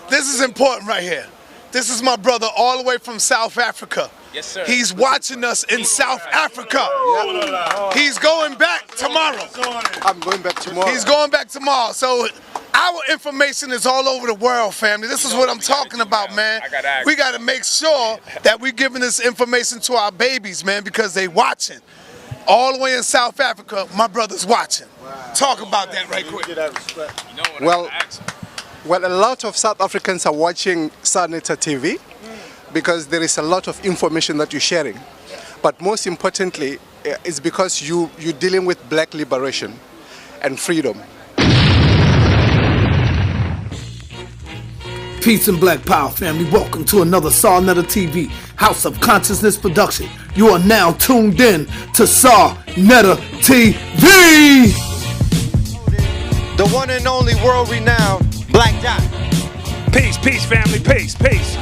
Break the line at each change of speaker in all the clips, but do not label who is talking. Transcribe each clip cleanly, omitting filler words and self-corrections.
This is important right here. This is my brother all the way from South Africa.
Yes, sir.
He's watching us in South Africa. He's going back tomorrow.
I'm going back tomorrow.
He's going back tomorrow. So our information is all over the world, family. This is what I'm talking about, man. We got to make sure that we're giving this information to our babies, man, because they watching. All the way in South Africa, my brother's watching. Wow. Talk about that right quick.
Well, a lot of South Africans are watching Saneta TV because there is a lot of information that you're sharing. But most importantly, it's because you're dealing with black liberation and freedom.
Peace and Black Power, family. Welcome to another Saneta TV House of Consciousness production. You are now tuned in to Saneta TV.
The one and only world-renowned Black Dot.
Peace, peace, family, peace, peace.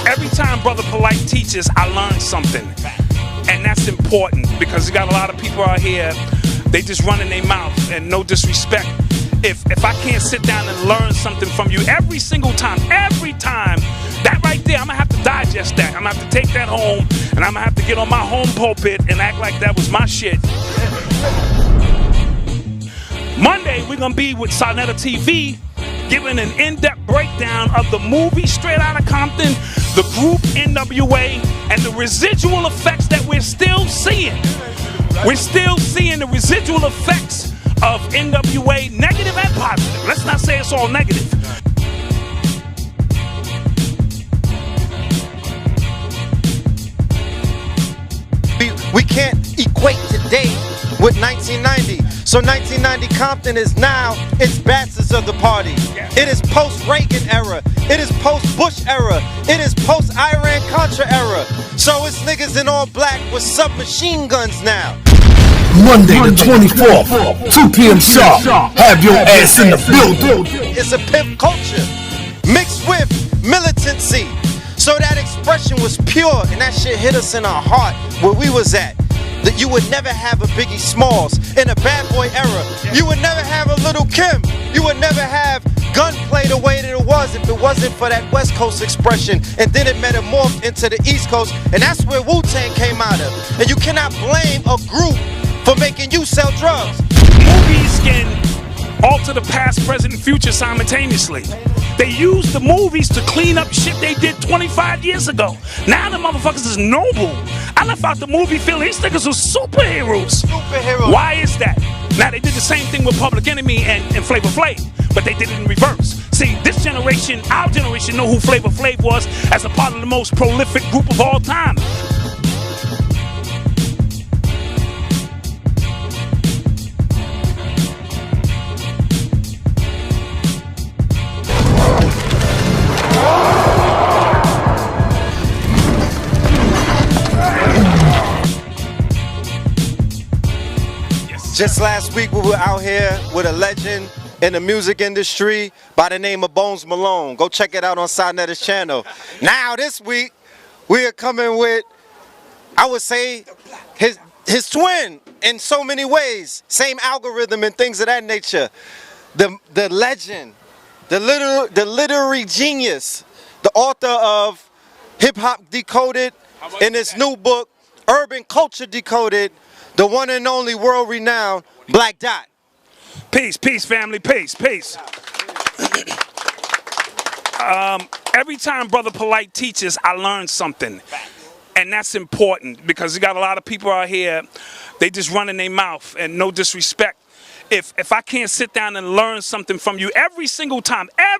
Every time Brother Polite teaches, I learn something. And that's important because you got a lot of people out here, they just running their mouth and no disrespect. If I can't sit down and learn something from you every single time, that right there, I'm gonna have to digest that. I'm gonna have to take that home and I'm gonna have to get on my home pulpit and act like that was my shit. Monday, we're gonna be with Saneta TV, giving an in-depth breakdown of the movie Straight Outta Compton, the group NWA, and the residual effects that we're still seeing. We're still seeing the residual effects of NWA, negative and positive. Let's not say it's all negative.
We can't equate today with 1990. So 1990 Compton is now its bastards of the party. It is post-Reagan era. It is post-Bush era. It is post-Iran-Contra era. So it's niggas in all black with submachine guns now.
Monday the 24th, 2 p.m. sharp. Have your ass in the building.
It's a pimp culture mixed with militancy. So that expression was pure and that shit hit us in our heart where we was at. That you would never have a Biggie Smalls in a bad boy era. You would never have a Little Kim. You would never have gunplay the way that it was if it wasn't for that West Coast expression. And then it metamorphed into the East Coast, and that's where Wu-Tang came out of. And you cannot blame a group for making you sell drugs.
Movies can alter the past, present, and future simultaneously. They use the movies to clean up shit they did 25 years ago. Now the motherfuckers is noble. I left out the movie feeling these niggas were superheroes. Why is that? Now they did the same thing with Public Enemy and Flavor Flav, but they did it in reverse. See, this generation, our generation, know who Flavor Flav was as a part of the most prolific group of all time.
Just last week we were out here with a legend in the music industry by the name of Bones Malone. Go check it out on Saneta's channel. Now this week we are coming with, I would say, his twin in so many ways. Same algorithm and things of that nature. The legend, the literary genius, the author of Hip Hop Decoded in his new book, Urban Culture Decoded, the one and only world-renowned Black Dot.
Peace, peace, family, peace, peace. Every time Brother Polite teaches, I learn something. And that's important because you got a lot of people out here, they just running their mouth and no disrespect. If I can't sit down and learn something from you every single time, that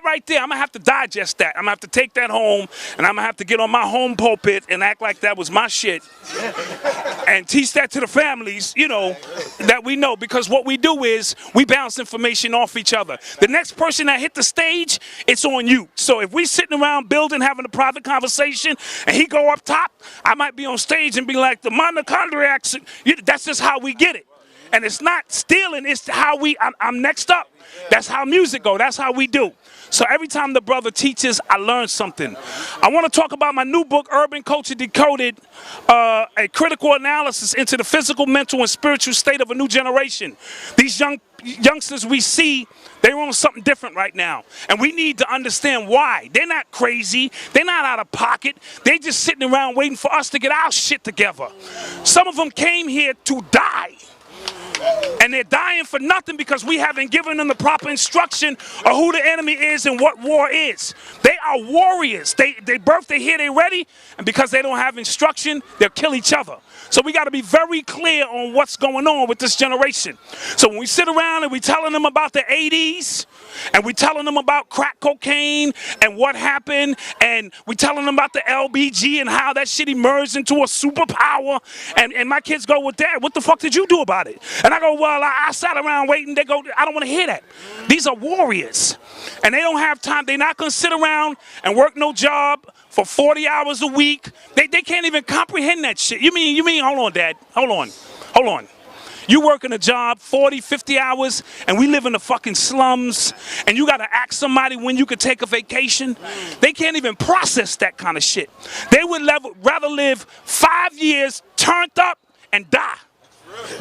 right there, I'm gonna have to digest that. I'm gonna have to take that home and I'm gonna have to get on my home pulpit and act like that was my shit. And teach that to the families, you know, that we know, because what we do is we bounce information off each other. The next person that hit the stage, it's on you. So if we sitting around building, having a private conversation and he go up top, I might be on stage and be like the mitochondriacs. That's just how we get it. And it's not stealing, it's how I'm next up. That's how music go, that's how we do. So every time the brother teaches, I learn something. I want to talk about my new book, Urban Culture Decoded, a critical analysis into the physical, mental, and spiritual state of a new generation. These youngsters we see, they're on something different right now. And we need to understand why. They're not crazy. They're not out of pocket. They're just sitting around waiting for us to get our shit together. Some of them came here to die. And they're dying for nothing because we haven't given them the proper instruction of who the enemy is and what war is. They are warriors. They birth, they here, they ready. And because they don't have instruction, they'll kill each other. So we got to be very clear on what's going on with this generation. So when we sit around and we telling them about the 80s, and we telling them about crack cocaine and what happened, and we telling them about the LBG and how that shit emerged into a superpower, and my kids go, well, Dad, what the fuck did you do about it? And I go, well, I sat around waiting. They go, I don't want to hear that. These are warriors, and they don't have time. They're not going to sit around and work no job for 40 hours a week. They can't even comprehend that shit. You mean, hold on, Dad, hold on. You working a job 40, 50 hours, and we live in the fucking slums, and you got to ask somebody when you could take a vacation? They can't even process that kind of shit. They would rather live 5 years turned up and die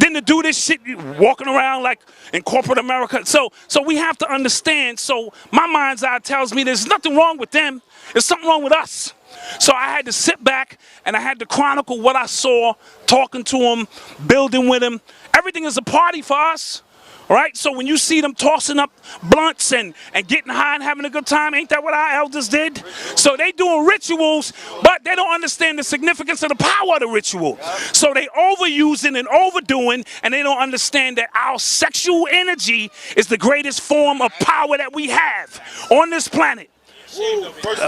than to do this shit walking around like in corporate America. So we have to understand. So my mind's eye tells me there's nothing wrong with them. There's something wrong with us. So I had to sit back and I had to chronicle what I saw, talking to them, building with them. Everything is a party for us, all right? So when you see them tossing up blunts and getting high and having a good time, ain't that what our elders did? So they doing rituals, but they don't understand the significance of the power of the ritual. So they overusing and overdoing, and they don't understand that our sexual energy is the greatest form of power that we have on this planet.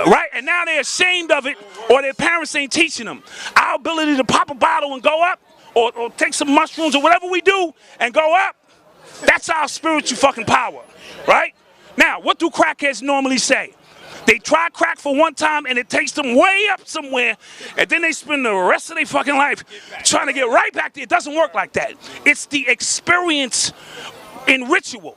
Right? And now they're ashamed of it, or their parents ain't teaching them. Our ability to pop a bottle and go up, or take some mushrooms or whatever we do and go up, that's our spiritual fucking power. Right? Now, what do crackheads normally say? They try crack for one time and it takes them way up somewhere, and then they spend the rest of their fucking life trying to get right back there. It doesn't work like that. It's the experience in ritual.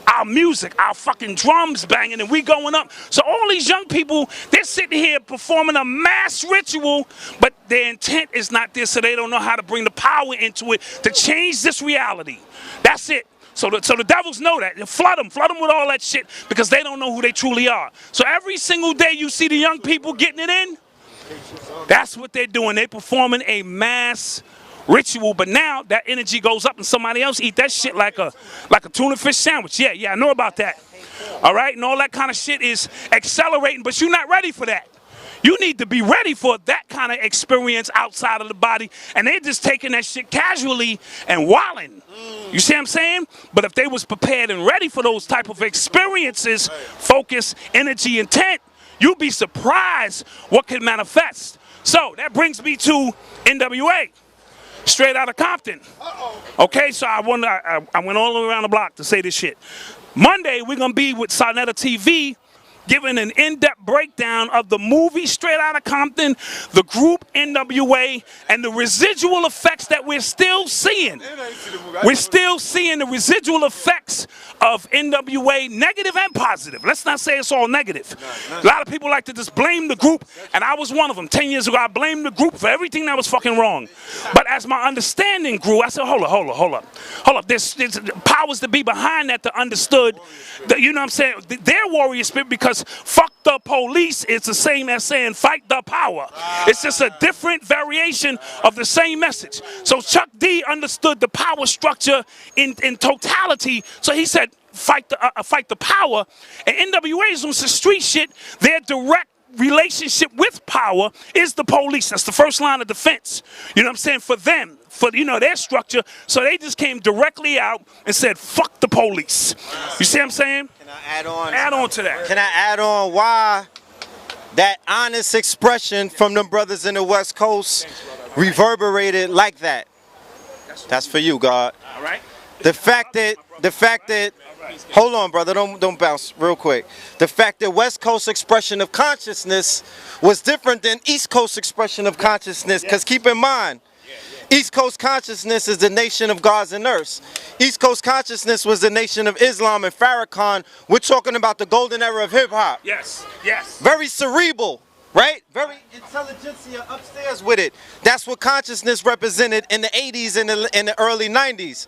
Our music, our fucking drums banging, and we going up. So all these young people, they're sitting here performing a mass ritual, but their intent is not there, so they don't know how to bring the power into it to change this reality. That's it. So the devils know that. And flood them with all that shit, because they don't know who they truly are. So every single day you see the young people getting it in, that's what they're doing. They're performing a mass ritual, but now that energy goes up and somebody else eat that shit like a tuna fish sandwich. Yeah, I know about that. All right, and all that kind of shit is accelerating, but you're not ready for that. You need to be ready for that kind of experience outside of the body, and they're just taking that shit casually and wilding. You see what I'm saying? But if they was prepared and ready for those type of experiences, focus, energy, intent, you'd be surprised what can manifest. So that brings me to NWA. Straight out of Compton. Okay, so I went all the way around the block to say this shit. Monday, we're going to be with Sarnetta TV, giving an in-depth breakdown of the movie Straight Outta Compton, the group NWA, and the residual effects that we're still seeing. We're still seeing the residual effects of NWA, negative and positive. Let's not say it's all negative. A lot of people like to just blame the group, and I was one of them. 10 years ago, I blamed the group for everything that was fucking wrong. But as my understanding grew, I said, hold up. There's powers to be behind that to understood, you know what I'm saying, their warrior spirit, because fuck the police is the same as saying fight the power. It's just a different variation of the same message. So Chuck D understood the power structure in totality, so he said fight the power. And NWA is on some street shit. Their direct relationship with power is the police. That's the first line of defense. You know what I'm saying? For them, for their structure. So they just came directly out and said, fuck the police. You see what I'm saying?
Can I add on?
Add on to that.
Can I add on why that honest expression from them brothers in the West Coast reverberated like that? That's for you, God.
All right.
The fact that, hold on, brother, don't bounce real quick. The fact that West Coast expression of consciousness was different than East Coast expression of consciousness, because keep in mind, East Coast consciousness is the nation of gods and earths. East Coast consciousness was the nation of Islam and Farrakhan. We're talking about the golden era of hip hop.
Yes, yes.
Very cerebral, right? Very intelligentsia upstairs with it. That's what consciousness represented in the 80s and in the early 90s.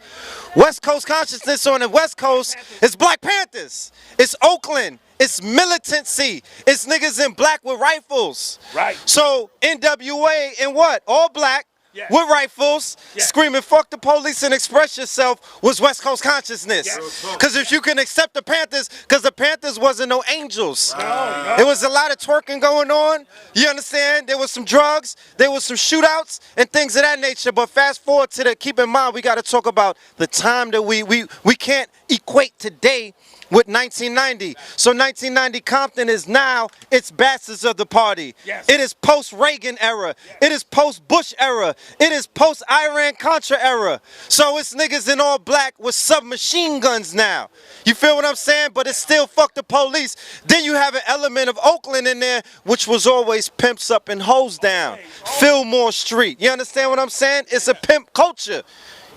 West Coast consciousness on the West Coast is Black Panthers. It's Oakland. It's militancy. It's niggas in black with rifles.
Right.
So NWA and what? All black.
Yeah.
With rifles, screaming "fuck the police" and express yourself was West Coast consciousness. Because if you can accept the Panthers, because the Panthers wasn't no angels.
No.
There was a lot of twerking going on. You understand? There was some drugs, there was some shootouts and things of that nature. But fast forward to the, keep in mind, we got to talk about the time that we can't equate today with 1990. So 1990 Compton is now, it's bastards of the party.
Yes.
It is post-Reagan era. It is post-Bush era. It is post-Iran-Contra era. So it's niggas in all black with submachine guns now. You feel what I'm saying? But it's still fuck the police. Then you have an element of Oakland in there, which was always pimps up and hoes down. Fillmore Street. You understand what I'm saying? It's a pimp culture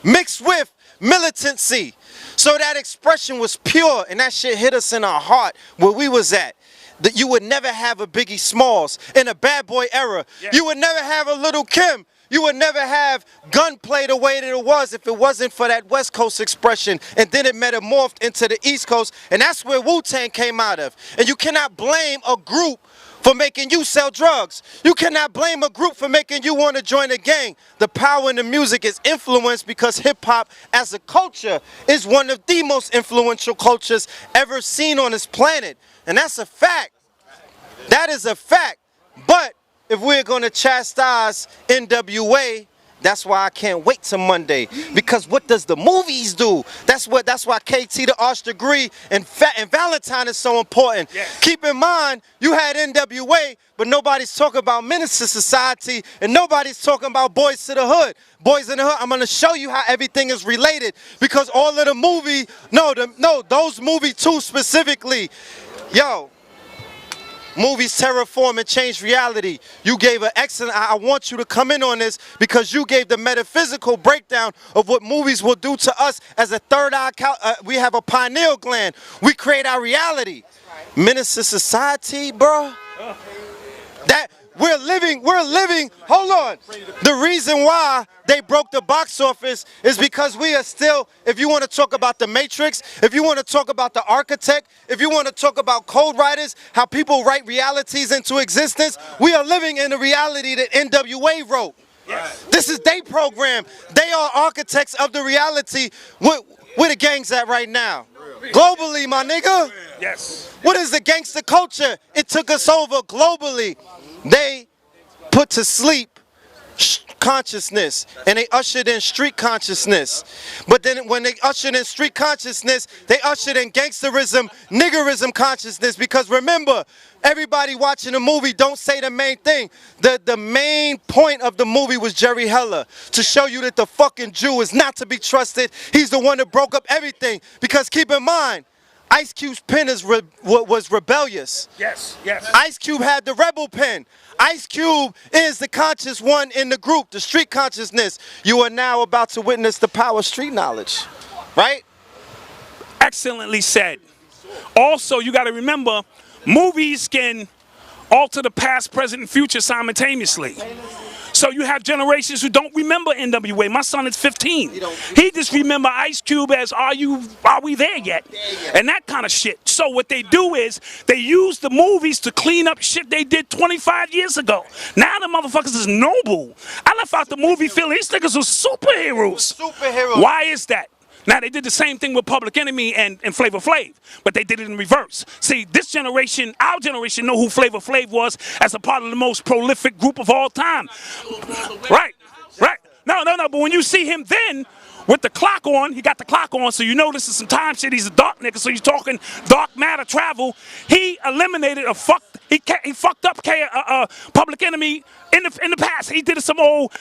mixed with militancy. So that expression was pure, and that shit hit us in our heart where we was at. That you would never have a Biggie Smalls in a bad boy era. You would never have a Little Kim. You would never have gunplay the way that it was if it wasn't for that West Coast expression. And then it metamorphed into the East Coast, and that's where Wu-Tang came out of. And you cannot blame a group for making you sell drugs. You cannot blame a group for making you want to join a gang. The power in the music is influenced because hip-hop as a culture is one of the most influential cultures ever seen on this planet. And that's a fact. That is a fact. But if we're going to chastise NWA, that's why I can't wait till Monday. Because what does the movies do? That's why KT the Arch Degree and Valentine is so important. Yes. Keep in mind, you had NWA, but nobody's talking about Menace to Society, and nobody's talking about Boys to the Hood. Boys in the Hood, I'm going to show you how everything is related. Because all of the movie, those movies too specifically, movies terraform and change reality. You gave an excellent, I want you to come in on this because you gave the metaphysical breakdown of what movies will do to us as a third eye. We have a pineal gland. We create our reality. Right. Menace to Society, bro. That we're living, hold on. The reason why they broke the box office is because we are still, if you want to talk about the Matrix, if you want to talk about the Architect, if you want to talk about code writers, how people write realities into existence, we are living in the reality that NWA wrote. Yes. This is their program. They are architects of the reality where the gang's at right now. Globally, my nigga. Yes. What is the gangster culture? It took us over globally. They put to sleep consciousness and they ushered in street consciousness. But then when they ushered in street consciousness, they ushered in gangsterism, niggerism consciousness. Because remember, everybody watching the movie don't say the main thing. The main point of the movie was Jerry Heller, to show you that the fucking Jew is not to be trusted. He's the one that broke up everything. Because keep in mind, Ice Cube's pen was rebellious. Yes, yes. Ice Cube had the rebel pen. Ice Cube is the conscious one in the group, the street consciousness. You are now about to witness the power of street knowledge, right?
Excellently said. Also, you got to remember, movies can alter the past, present, and future simultaneously. So you have generations who don't remember NWA. My son is 15. He just remember Ice Cube as are we there yet? And that kind of shit. So what they do is they use the movies to clean up shit they did 25 years ago. Now the motherfuckers is noble. I left out the movie feeling these niggas were superheroes. Why is that? Now, they did the same thing with Public Enemy and Flavor Flav, but they did it in reverse. See, this generation, our generation, know who Flavor Flav was as a part of the most prolific group of all time. Right. No, but when you see him then, with the clock on, he got the clock on, so you know this is some time shit. He's a dark nigga, so you're talking dark matter travel. He eliminated he fucked up Public Enemy In the past, he did some old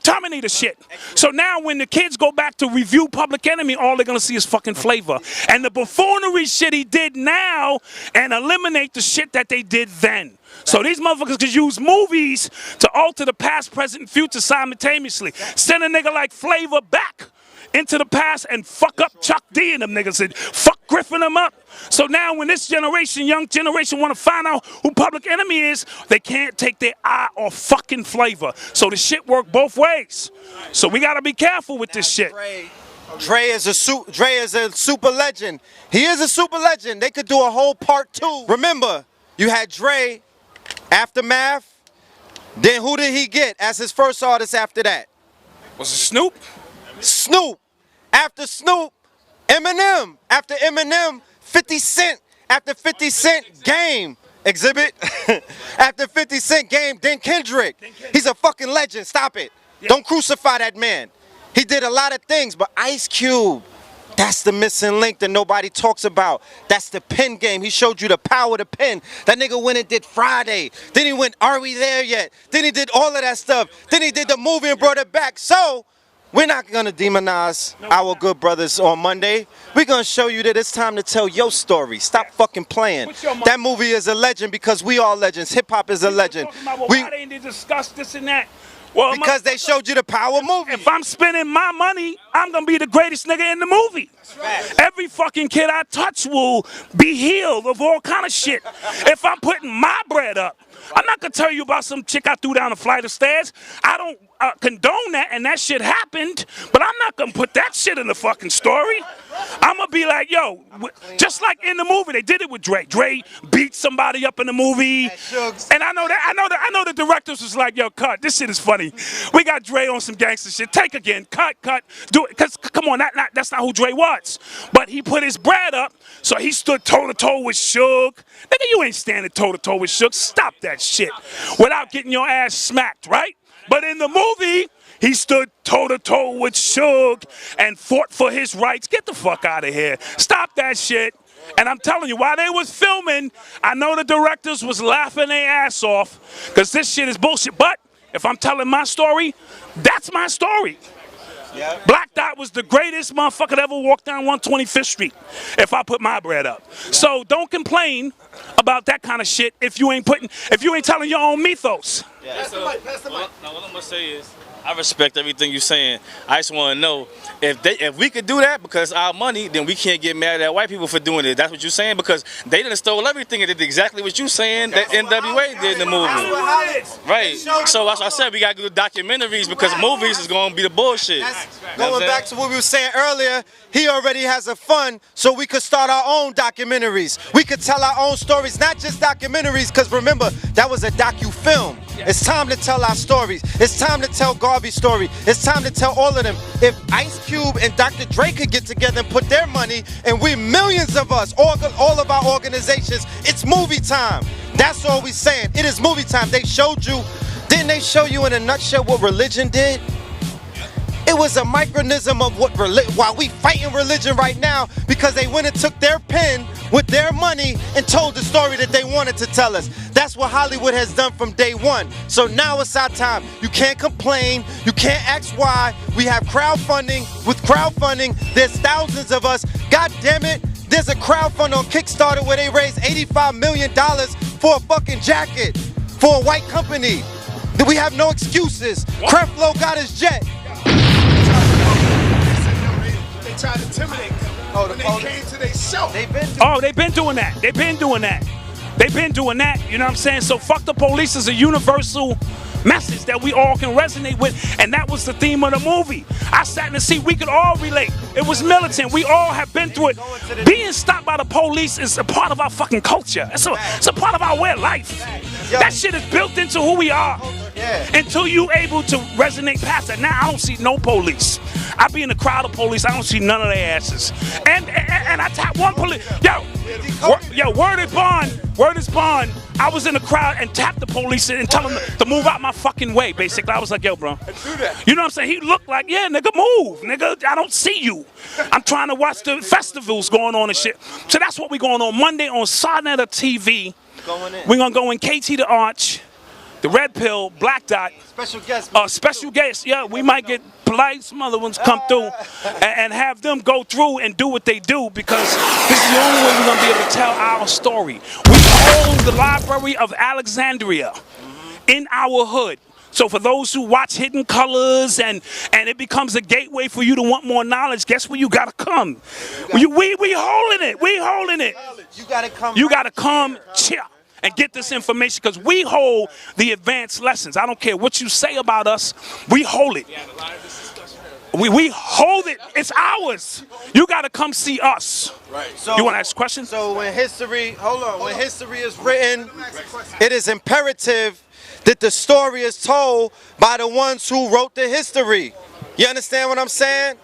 Terminator shit. So now when the kids go back to review Public Enemy, all they're gonna see is fucking Flavor. And the buffoonery shit he did now and eliminate the shit that they did then. So these motherfuckers could use movies to alter the past, present, and future simultaneously. Send a nigga like Flavor back into the past and fuck up Chuck D and them niggas and fuck Griffin them up. So now when this generation, young generation, want to find out who Public Enemy is, they can't take their eye off fucking Flavor. So the shit work both ways. So we gotta be careful with this shit.
Dre is a super legend. He is a super legend. They could do a whole part 2. Remember, you had Dre, Aftermath. Then who did he get as his first artist after that?
Was it Snoop?
Snoop. After Snoop, Eminem. After Eminem, 50 Cent. After 50 Cent, Game. Exhibit. After 50 Cent, Game, then Kendrick. He's a fucking legend. Stop it. Yeah. Don't crucify that man. He did a lot of things, but Ice Cube, that's the missing link that nobody talks about. That's the pen game. He showed you the power of the pen. That nigga went and did Friday. Then he went, Are We There Yet? Then he did all of that stuff. Then he did the movie and brought it back. So, we're not gonna demonize our good brothers on Monday. We're gonna show you that it's time to tell your story. Stop fucking playing. That movie is a legend because we are legends. Hip hop is a legend.
Why they need to discuss this and that? Well,
because they showed you the power movie.
If I'm spending my money, I'm gonna be the greatest nigga in the movie. Every fucking kid I touch will be healed of all kind of shit. If I'm putting my bread up, I'm not gonna tell you about some chick I threw down a flight of stairs. I don't condone that, and that shit happened, but I'm not gonna put that shit in the fucking story. I'm gonna be like, yo, just like in the movie, they did it with Dre. Dre beat somebody up in the movie, and I know the directors was like, yo, cut, this shit is funny. We got Dre on some gangster shit. Take again, cut, do it. Cause come on, that's not who Dre was. But he put his bread up, so he stood toe to toe with Suge. Nigga, you ain't standing toe to toe with Suge. Stop that shit without getting your ass smacked, right? But in the movie, he stood toe-to-toe with Suge and fought for his rights. Get the fuck out of here. Stop that shit. And I'm telling you, while they was filming, I know the directors was laughing their ass off because this shit is bullshit. But if I'm telling my story, that's my story. Yeah. Black Dot was the greatest motherfucker that ever walked down 125th Street if I put my bread up. Yeah. So don't complain about that kind of shit if you ain't telling your own mythos.
Yeah. Pass the mic. Now what I'm gonna say is, I respect everything you're saying. I just want to know if we could do that because our money, then we can't get mad at white people for doing it. That's what you're saying, because they done stole everything and did exactly what you're saying that NWA did in the movie. Right. So as I said, we got to do documentaries because movies is going to be the bullshit.
Going back to what we were saying earlier, he already has a fund, so we could start our own documentaries. We could tell our own stories, not just documentaries, because remember, that was a docu-film. It's time to tell our stories. It's time to tell Garvey's story. It's time to tell all of them. If Ice Cube and Dr. Dre could get together and put their money, and we millions of us, all of our organizations, it's movie time. That's all we're saying. It is movie time. They showed you, didn't they show you in a nutshell what religion did? It was a micronism of what while we fighting religion right now, because they went and took their pen with their money and told the story that they wanted to tell us. That's what Hollywood has done from day one. So now it's our time. You can't complain. You can't ask why. We have crowdfunding. With crowdfunding, there's thousands of us. God damn it. There's a crowdfund on Kickstarter where they raised $85 million for a fucking jacket for a white company. We have no excuses. Creflo got his jet.
They tried to intimidate them when they came to their show.
They've been doing that. They've been doing that. You know what I'm saying? So fuck the police is a universal message that we all can resonate with, and that was the theme of the movie. I sat in the seat, we could all relate. It was militant. We all have been through it. Being stopped by the police is a part of our fucking culture. It's a part of our way of life. That shit is built into who we are. Until you able to resonate past that. Now I don't see no police. I be in the crowd of police. I don't see none of their asses. And I tap one police. Yo, word is bond. I was in the crowd and tapped the police and tell them to move out my fucking way. Basically, I was like, yo, bro. You know what I'm saying? He looked like, yeah, nigga, move, nigga. I don't see you. I'm trying to watch the festivals going on and shit. So that's what we going on Monday on Sarnetta TV. We're gonna go in KT the Arch. The red pill, black dot.
Special guest.
Special guests, yeah, we might get Polite, some other ones come through, and have them go through and do what they do, because this is the only way we're going to be able to tell our story. We hold the Library of Alexandria in our hood. So for those who watch Hidden Colors and it becomes a gateway for you to want more knowledge, guess where you gotta come? We holding it. We holding it.
You gotta come.
You gotta come cheer and get this information, because we hold the advanced lessons. I don't care what you say about us. We hold it. We hold it. It's ours. You gotta come see us.
Right. So,
you want to ask questions?
So when history, when history is written, it is imperative that the story is told by the ones who wrote the history. You understand what I'm saying?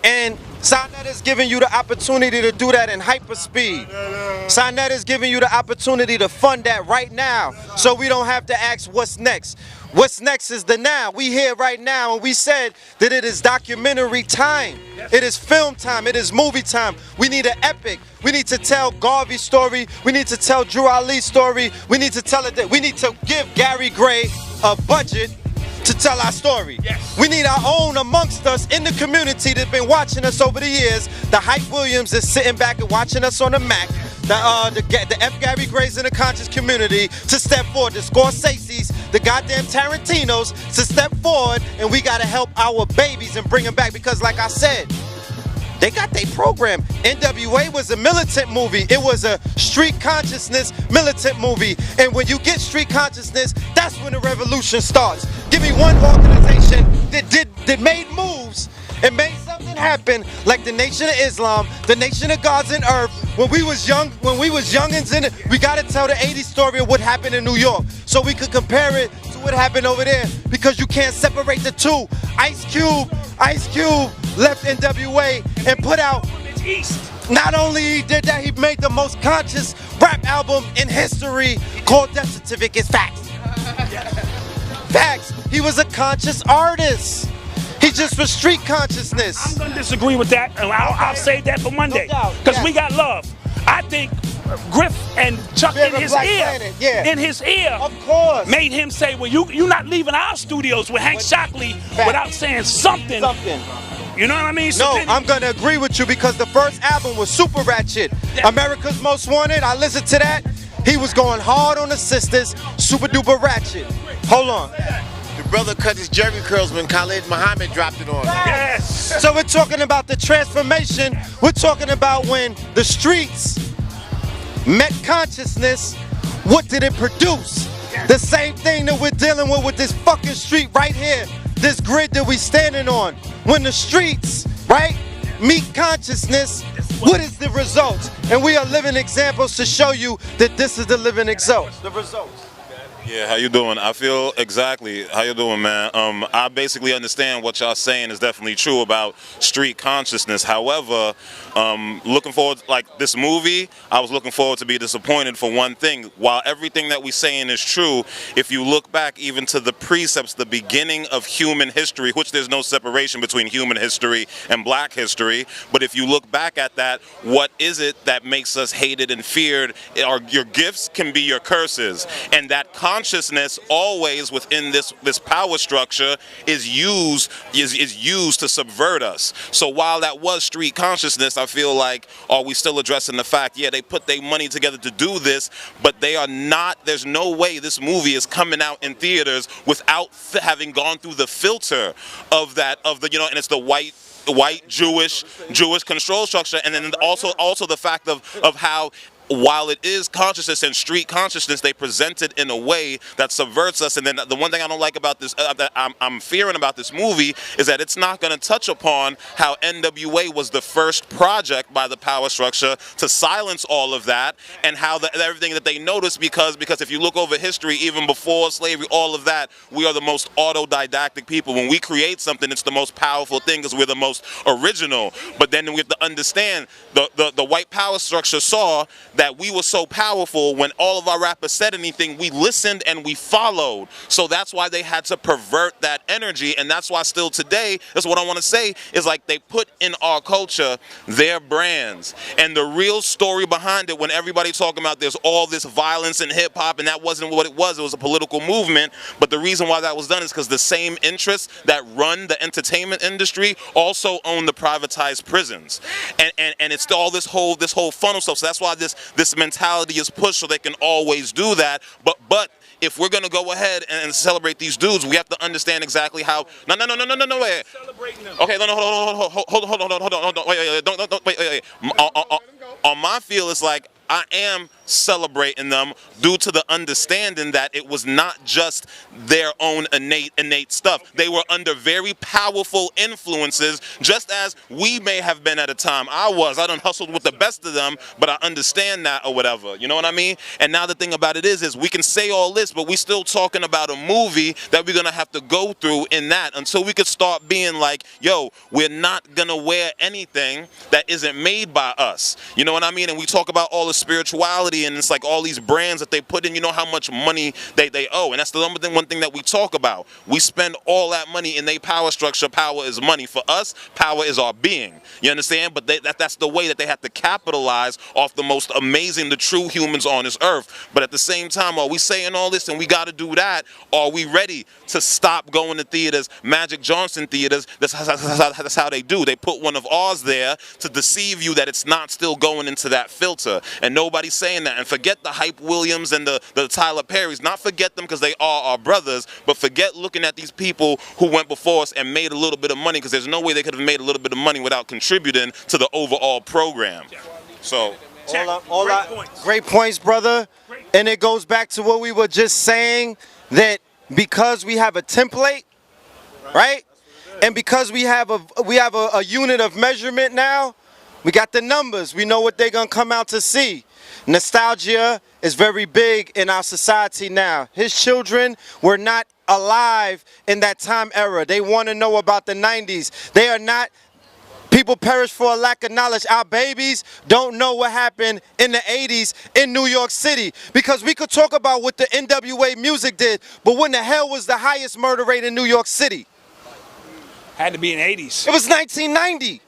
And Signet is giving you the opportunity to do that in hyperspeed. Signet is giving you the opportunity to fund that right now, so we don't have to ask what's next. What's next is the now. We here right now, and we said that it is documentary time. It is film time. It is movie time. We need an epic. We need to tell Garvey's story. We need to tell Drew Ali's story. We need to tell it. We need to give Gary Gray a budget to tell our story. Yes. We need our own amongst us in the community that's been watching us over the years. The Hype Williams is sitting back and watching us on the Mac. The F. Gary Grays in the conscious community to step forward. The Scorsese's, the goddamn Tarantinos to step forward, and we gotta help our babies and bring them back, because like I said, they got their program. NWA was a militant movie. It was a street consciousness militant movie. And when you get street consciousness, that's when the revolution starts. Give me one organization that made moves and made something happen, like the Nation of Islam, the Nation of Gods and Earth. When we was youngins in it, we gotta tell the 80s story of what happened in New York, so we could compare it to what happened over there, because you can't separate the two. Ice Cube left NWA and put out, not only he did that, he made the most conscious rap album in history called Death Certificates. Facts. Facts. He was a conscious artist. He just was street consciousness.
I'm gonna disagree with that, and I'll save that for Monday, because we got love. I think Griff and Chuck in his ear,
of course,
made him say, well, you're not leaving our studios with Hank Shockley without saying something. You know what I mean? So
I'm gonna agree with you, because the first album was super ratchet. America's Most Wanted, I listened to that. He was going hard on the sisters, super duper ratchet. Hold on.
The brother cut his jerry curls when Khalid Muhammad dropped it on him.
Yes.
So we're talking about the transformation. We're talking about when the streets met consciousness. What did it produce? The same thing that we're dealing with this fucking street right here, this grid that we standing on. When the streets, right, meet consciousness, what is the result? And we are living examples to show you that this is the living result. The results.
Yeah, how you doing? I feel exactly. How you doing, man? I basically understand what y'all saying is definitely true about street consciousness. However, looking forward, like this movie, I was looking forward to be disappointed for one thing. While everything that we're saying is true, if you look back even to the precepts, the beginning of human history, which there's no separation between human history and black history, but if you look back at that, what is it that makes us hated and feared? Your gifts can be your curses, and that consciousness always within this power structure is used to subvert us. So while that was street consciousness, I feel like, are we still addressing the fact, yeah, they put their money together to do this, but they are not, there's no way this movie is coming out in theaters without having gone through the filter of the, you know, and it's the white Jewish control structure, and then also the fact of how, while it is consciousness and street consciousness, they present it in a way that subverts us. And then the one thing I don't like about this, that I'm fearing about this movie, is that it's not going to touch upon how NWA was the first project by the power structure to silence all of that, and how everything that they noticed, because if you look over history, even before slavery, all of that, we are the most autodidactic people. When we create something, it's the most powerful thing because we're the most original. But then we have to understand the white power structure saw that we were so powerful when all of our rappers said anything, we listened and we followed. So that's why they had to pervert that energy, and that's why still today, that's what I want to say, is like they put in our culture their brands. And the real story behind it, when everybody talking about there's all this violence in hip-hop, and that wasn't what it was a political movement, but the reason why that was done is because the same interests that run the entertainment industry also own the privatized prisons. And it's all this whole funnel stuff. So that's why this mentality is pushed, so they can always do that. But if we're gonna go ahead and celebrate these dudes, we have to understand exactly how. No, wait. Okay, no, hold on, wait, don't, wait. On my feel, it's like I am celebrating them due to the understanding that it was not just their own innate stuff. They were under very powerful influences, just as we may have been at a time. I done hustled with the best of them, but I understand that or whatever. You know what I mean? And now the thing about it is we can say all this, but we still talking about a movie that we're gonna have to go through in that until we could start being like, yo, we're not gonna wear anything that isn't made by us. You know what I mean? And we talk about all the spirituality, and it's like all these brands that they put in, you know how much money they owe. And that's the one thing that we talk about. We spend all that money in their power structure. Power is money. For us, power is our being. You understand? But that's the way that they have to capitalize off the most amazing, the true humans on this earth. But at the same time, are we saying all this and we got to do that? Or are we ready to stop going to theaters, Magic Johnson theaters? That's how they do. They put one of ours there to deceive you that it's not still going into that filter. And nobody's saying that. And forget the Hype Williams and the Tyler Perrys. Not forget them because they are our brothers, but forget looking at these people who went before us and made a little bit of money, because there's no way they could have made a little bit of money without contributing to the overall program. So,
great points, brother. And it goes back to what we were just saying, that because we have a template, right? And because we have a unit of measurement now, we got the numbers. We know what they're gonna come out to see. Nostalgia is very big in our society now. His children were not alive in that time era. They want to know about the 90s. They are not. People perish for a lack of knowledge. Our babies don't know what happened in the 80s in New York City. Because we could talk about what the NWA music did, but when the hell was the highest murder rate in New York City?
Had to be in the 80s.
It was 1990.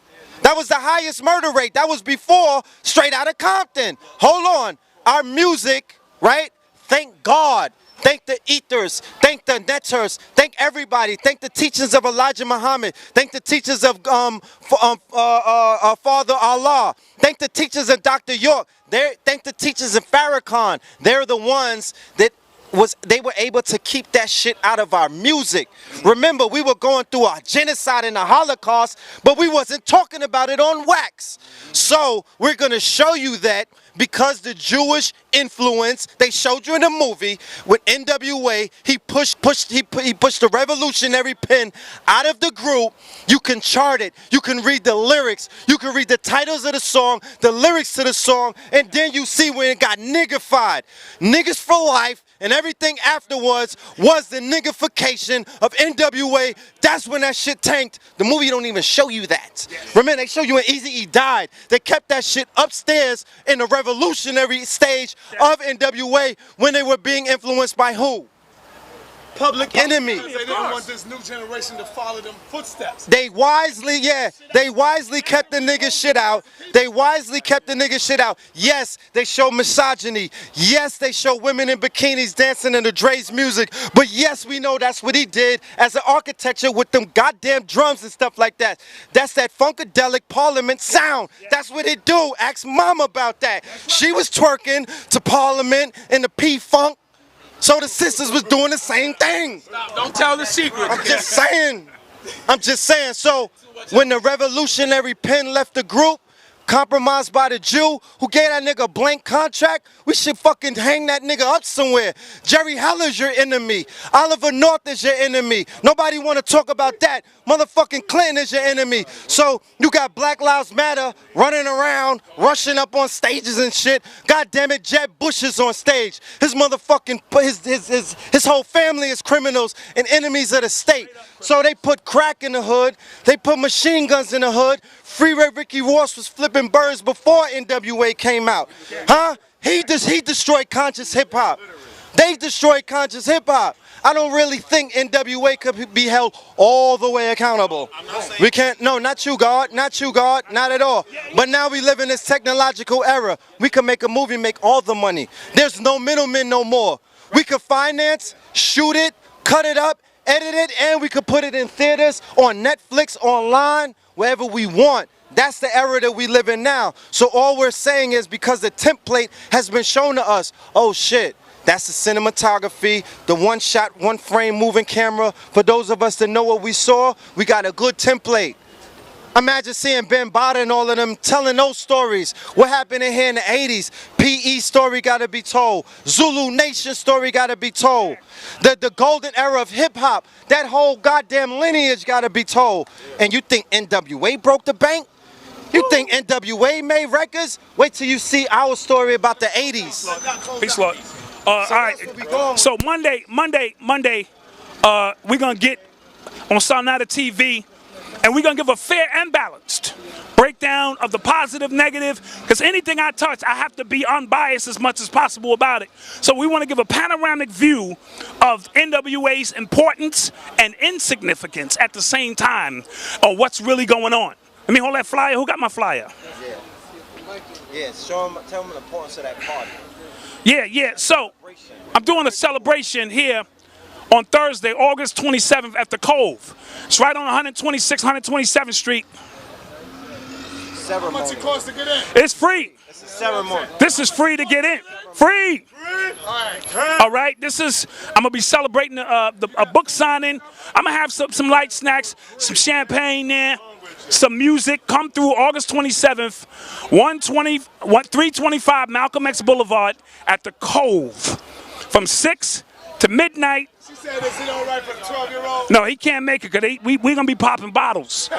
That was the highest murder rate. That was before Straight Outta Compton. Hold on. Our music, right? Thank God. Thank the Ethers. Thank the Netters. Thank everybody. Thank the teachings of Elijah Muhammad. Thank the teachers of Father Allah. Thank the teachers of Dr. York. Thank the teachers of Farrakhan. They're the ones that they were able to keep that shit out of our music. Remember, we were going through a genocide and a Holocaust, but we wasn't talking about it on wax. So we're gonna show you that because the Jewish influence, they showed you in the movie with NWA, he pushed the revolutionary pen out of the group. You can chart it, you can read the lyrics, you can read the titles of the song, the lyrics to the song, and then you see when it got niggified. Niggas for life. And everything afterwards was the niggification of NWA. That's when that shit tanked. The movie don't even show you that. Remember, they show you when Eazy-E died. They kept that shit upstairs in the revolutionary stage of NWA when they were being influenced by who? Public Enemy.
They didn't want this new generation to follow them footsteps.
They wisely kept the nigga shit out. They wisely kept the nigga shit out. Yes, they show misogyny. Yes, they show women in bikinis dancing in the Dre's music. But yes, we know that's what he did as an architecture with them goddamn drums and stuff like that. That's that funkadelic Parliament sound. That's what it do. Ask Mom about that. She was twerking to Parliament in the P-Funk. So the sisters was doing the same thing.
Don't tell the secret.
I'm just saying. So when the revolutionary pen left the group, compromised by the Jew who gave that nigga a blank contract, we should fucking hang that nigga up somewhere. Jerry Heller's your enemy. Oliver North is your enemy. Nobody want to talk about that. Motherfucking Clinton is your enemy. So you got Black Lives Matter running around, rushing up on stages and shit. God damn it, Jeb Bush is on stage. His motherfucking, his whole family is criminals and enemies of the state. So they put crack in the hood. They put machine guns in the hood. Freeway Ricky Ross was flipping birds before NWA came out. Huh? He destroyed conscious hip hop. They destroyed conscious hip hop. I don't really think NWA could be held all the way accountable. We can't, no, not you, God, not you, God, not at all. But now we live in this technological era. We can make a movie, make all the money. There's no middlemen no more. We could finance, shoot it, cut it up, edit it, and we could put it in theaters, on Netflix, online, wherever we want. That's the era that we live in now. So all we're saying is because the template has been shown to us, oh shit, that's the cinematography, the one shot, one frame moving camera. For those of us that know what we saw, we got a good template. Imagine seeing Ben Bada and all of them telling those stories. What happened in here in the 80s? PE story gotta be told. Zulu Nation story gotta be told. The golden era of hip hop, that whole goddamn lineage gotta be told. And you think NWA broke the bank? You think NWA made records? Wait till you see our story about the 80s.
Peace, Lord. All right. So Monday, we're gonna get on Sonata TV, and we're gonna give a fair and balanced breakdown of the positive, negative, because anything I touch, I have to be unbiased as much as possible about it. So we want to give a panoramic view of NWA's importance and insignificance at the same time of what's really going on. Let me hold that flyer. Who got my flyer?
Yeah, show them, tell them the importance of that party.
Yeah. So I'm doing a celebration here on Thursday, August 27th at the Cove. It's right on 126th, 127th Street.
Ceremony.
How much it costs to get in?
It's free.
It's a ceremony.
This is free to get in. Free. All right. I'm gonna be celebrating a book signing. I'm gonna have some light snacks, some champagne there, some music. Come through August 27th, 325 Malcolm X Boulevard at the Cove, from 6 to midnight.
She said, is it all right for the 12-year-old?
No, he can't make it because we're going to be popping bottles.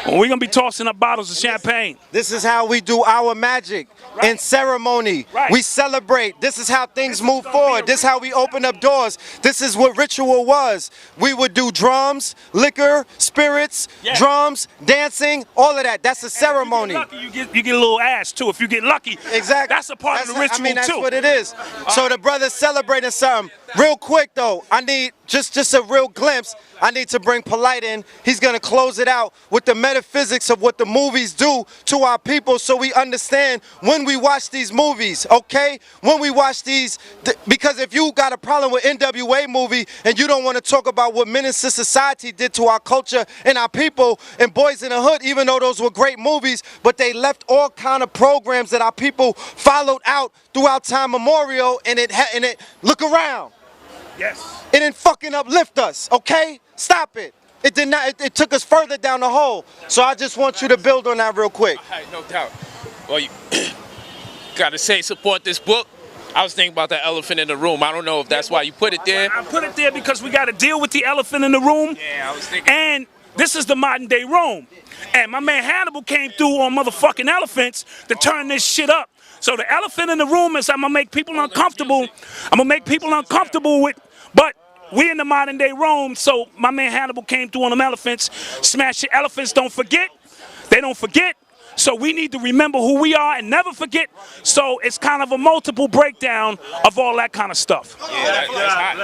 We're going to be tossing up bottles of champagne.
This is how we do our magic in ceremony. We celebrate. This is how things move forward. This is how we open up doors. This is what ritual was. We would do drums, liquor, spirits, drums, dancing, all of that. That's a ceremony.
If you get lucky, you get a little ass too. If you get lucky,
exactly.
That's a part of the ritual
that's
too.
What it is. So the brother's celebrating something. Real quick though, I need just a real glimpse. I need to bring Polite in. He's gonna close it out with the metaphysics of what the movies do to our people, so we understand when we watch these movies, okay? When we watch these, because if you got a problem with NWA movie and you don't want to talk about what Menace to Society did to our culture and our people and Boys in the Hood, even though those were great movies, but they left all kind of programs that our people followed out throughout time memorial, and it look around.
Yes.
It didn't fucking uplift us, okay? Stop it. It did not. It took us further down the hole. So I just want you to build on that real quick.
All right, no doubt. Well, you gotta say support this book. I was thinking about that elephant in the room. I don't know if that's why you put it there.
I put it there because we got to deal with the elephant in the room.
Yeah, I was thinking.
And this is the modern day Rome. And my man Hannibal came through on motherfucking elephants to turn this shit up. So the elephant in the room is I'm gonna make people uncomfortable. I'm gonna make people uncomfortable with, but we in the modern day Rome, so my man Hannibal came through on them elephants, smash the elephants, don't forget. They don't forget. So we need to remember who we are and never forget. So it's kind of a multiple breakdown of all that kind of stuff.
Yeah, that's hot.